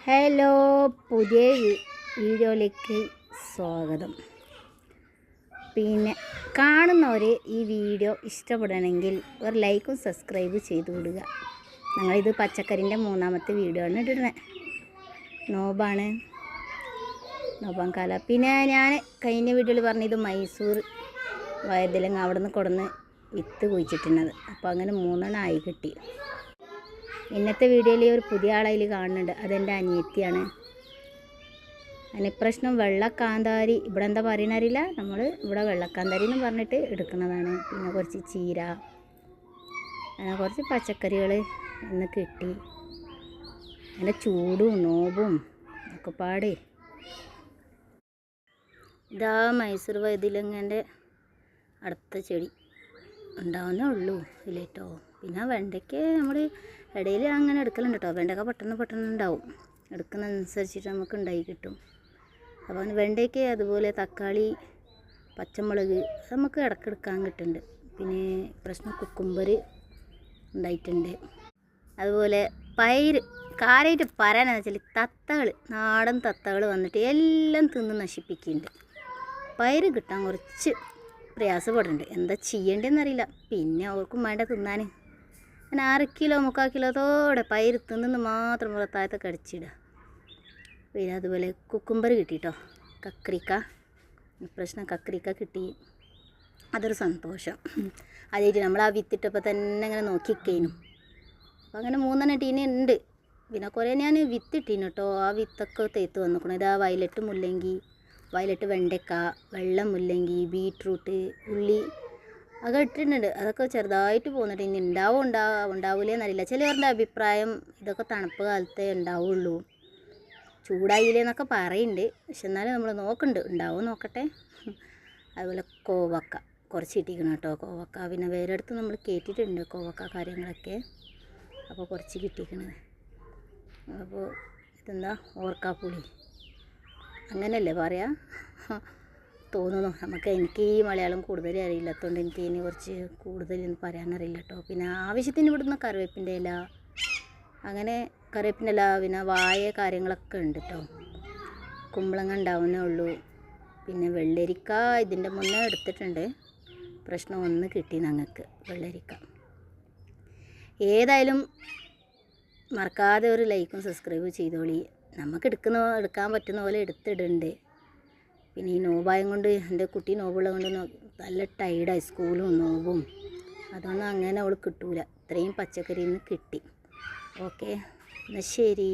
Hello, പുതിയ വീഡിയോയിലേക്ക് സ്വാഗതം. പിന്നെ കാണുന്നവർ ഈ വീഡിയോ ഇഷ്ടപ്പെടണമെങ്കിൽ ഒരു ലൈക്കും സബ്സ്ക്രൈബ് ചെയ്ത് വിടുക. ഞങ്ങളിത് പച്ചക്കറിൻ്റെ മൂന്നാമത്തെ വീഡിയോ ആണ് ഇടുന്നത്. നോമ്പാണ്, നോമ്പാൻ കാല. പിന്നെ ഞാൻ കഴിഞ്ഞ വീഡിയോയിൽ പറഞ്ഞത് മൈസൂർ വയതിലങ്ങ് അവിടെ നിന്ന് കൊടുന്ന് വിത്ത് കുഴിച്ചിട്ടുള്ളത്. അപ്പോൾ അങ്ങനെ 3 ആയി കിട്ടി. ഇന്നത്തെ വീഡിയോയിൽ ഒരു പുതിയ ആളതിൽ കാണുന്നുണ്ട്. അതെൻ്റെ അനിയത്തിയാണ്. അതിനിപ്രശ്നം വെള്ളക്കാന്താരി, ഇവിടെ എന്താ പറയുന്ന അറിയില്ല, നമ്മൾ ഇവിടെ വെള്ളക്കാന്താരി എന്ന് പറഞ്ഞിട്ട് എടുക്കുന്നതാണ്. പിന്നെ കുറച്ച് ചീര, അങ്ങനെ കുറച്ച് പച്ചക്കറികൾ ഇന്ന് കിട്ടി. അതിൻ്റെ ചൂടും നോമ്പും ഒക്കെ പാടെ. ഇതാ മൈസൂർ വൈതിലങ്ങൻ്റെ അടുത്ത ചെടി ഉണ്ടാവുന്നേ ഉള്ളൂ ഇതിലേട്ടോ. പിന്നെ വെണ്ടയ്ക്ക് നമ്മൾ ഇടയിൽ അങ്ങനെ എടുക്കലുണ്ട് കേട്ടോ. വെണ്ടയ്ക്ക പെട്ടെന്ന് ഉണ്ടാവും. എടുക്കുന്നതനുസരിച്ചിട്ട് നമുക്ക് ഉണ്ടായി കിട്ടും. അപ്പോൾ വെണ്ടയ്ക്ക് അതുപോലെ തക്കാളി, പച്ചമുളക് നമുക്ക് ഇടയ്ക്കെടുക്കാൻ കിട്ടുന്നുണ്ട്. പിന്നെ പ്രശ്നം കുക്കുംബർ ഉണ്ടായിട്ടുണ്ട്. അതുപോലെ പയർ കാര്യമായിട്ട് പറയാനെന്ന് വെച്ചാൽ തത്തകൾ, നാടൻ തത്തകൾ വന്നിട്ട് എല്ലാം തിന്ന് നശിപ്പിക്കുന്നുണ്ട്. പയർ കിട്ടാൻ കുറച്ച് പ്രയാസപ്പെടുന്നുണ്ട്. എന്താ ചെയ്യേണ്ടതെന്നറിയില്ല. പിന്നെ അവർക്കും വേണ്ട തിന്നാൻ. ഞാൻ 6 കിലോ 3/4 കിലോത്തോടെ പയർ തിന്നു മാത്രം പുറത്താഴത്തൊക്കെ അടിച്ചിടുക. പിന്നെ അതുപോലെ കുക്കുംബർ കിട്ടിട്ടോ, കക്കരിക്ക. പ്രശ്നം കക്കരിക്ക കിട്ടി, അതൊരു സന്തോഷം. അതായിട്ട് നമ്മൾ ആ വിത്തിട്ടപ്പോൾ തന്നെ ഇങ്ങനെ നോക്കിക്കേനും. അപ്പോൾ അങ്ങനെ 3 ടീന് ഉണ്ട്. പിന്നെ കുറേ ഞാൻ വിത്തിട്ടീന് കേട്ടോ. ആ വിത്തൊക്കെ തേത്ത് വന്നിക്കണം. ഇതാ വയലറ്റ് മുല്ലങ്കി, വയലറ്റ് വെണ്ടയ്ക്ക, വെള്ളം മുല്ലങ്കി, ബീട്രൂട്ട്, ഉള്ളി ഒക്കെ ഇട്ടിട്ടുണ്ട്. അതൊക്കെ ചെറുതായിട്ട് പോന്നിട്ട് ഇനി ഉണ്ടാവില്ലേന്നറിയില്ല. ചിലവരുടെ അഭിപ്രായം ഇതൊക്കെ തണുപ്പ് കാലത്തേ ഉണ്ടാവുള്ളൂ, ചൂടായില്ലേന്നൊക്കെ പറയുന്നുണ്ട്. പക്ഷെ എന്നാലും നമ്മൾ നോക്കുന്നുണ്ട്, ഉണ്ടാവും നോക്കട്ടെ. അതുപോലെ കോവക്ക കുറച്ച് കിട്ടിക്കണം കേട്ടോ. കോവക്ക പിന്നെ വേറെ അടുത്ത് നമ്മൾ കേട്ടിട്ടുണ്ട് കോവക്ക കാര്യങ്ങളൊക്കെ. അപ്പോൾ കുറച്ച് കിട്ടിക്കണത്. അപ്പോൾ ഇതെന്താ ഓർക്കാപ്പുളി അങ്ങനെയല്ലേ പറയാ തോന്നുന്നു. എനിക്ക് ഈ മലയാളം കൂടുതൽ അറിയില്ലാത്തതുകൊണ്ട് എനിക്ക് ഇനി കുറച്ച് കൂടുതലൊന്നും പറയാനറിയില്ല കേട്ടോ. പിന്നെ ആവശ്യത്തിന് ഇവിടുന്ന് കറിവേപ്പിൻ്റെ ഇല, അങ്ങനെ കറിവേപ്പിൻ്റെ ഇല, പിന്നെ വാഴ കാര്യങ്ങളൊക്കെ ഉണ്ട് കേട്ടോ. കുമ്പളങ്ങ ഉണ്ടാവുന്നേ ഉള്ളൂ. പിന്നെ വെള്ളരിക്ക ഇതിൻ്റെ മുന്നേ എടുത്തിട്ടുണ്ട്. പ്രശ്നം 1 കിട്ടി ഞങ്ങൾക്ക് വെള്ളരിക്ക. ഏതായാലും മറക്കാതെ ഒരു ലൈക്കും സബ്സ്ക്രൈബ് ചെയ്തോളി. നമുക്ക് എടുക്കാൻ പറ്റുന്ന പോലെ എടുത്തിടുന്നുണ്ട്. പിന്നെ ഈ നോമ്പായം കൊണ്ട് എൻ്റെ കുട്ടി നോമ്പുള്ളത് കൊണ്ട് നല്ല ടൈർഡായി, സ്കൂളും നോമ്പും. അതൊന്നും അങ്ങനെ അവൾ കിട്ടൂല. ഇത്രയും പച്ചക്കറിയിൽ നിന്ന് കിട്ടി. ഓക്കെ, എന്നാൽ ശരി.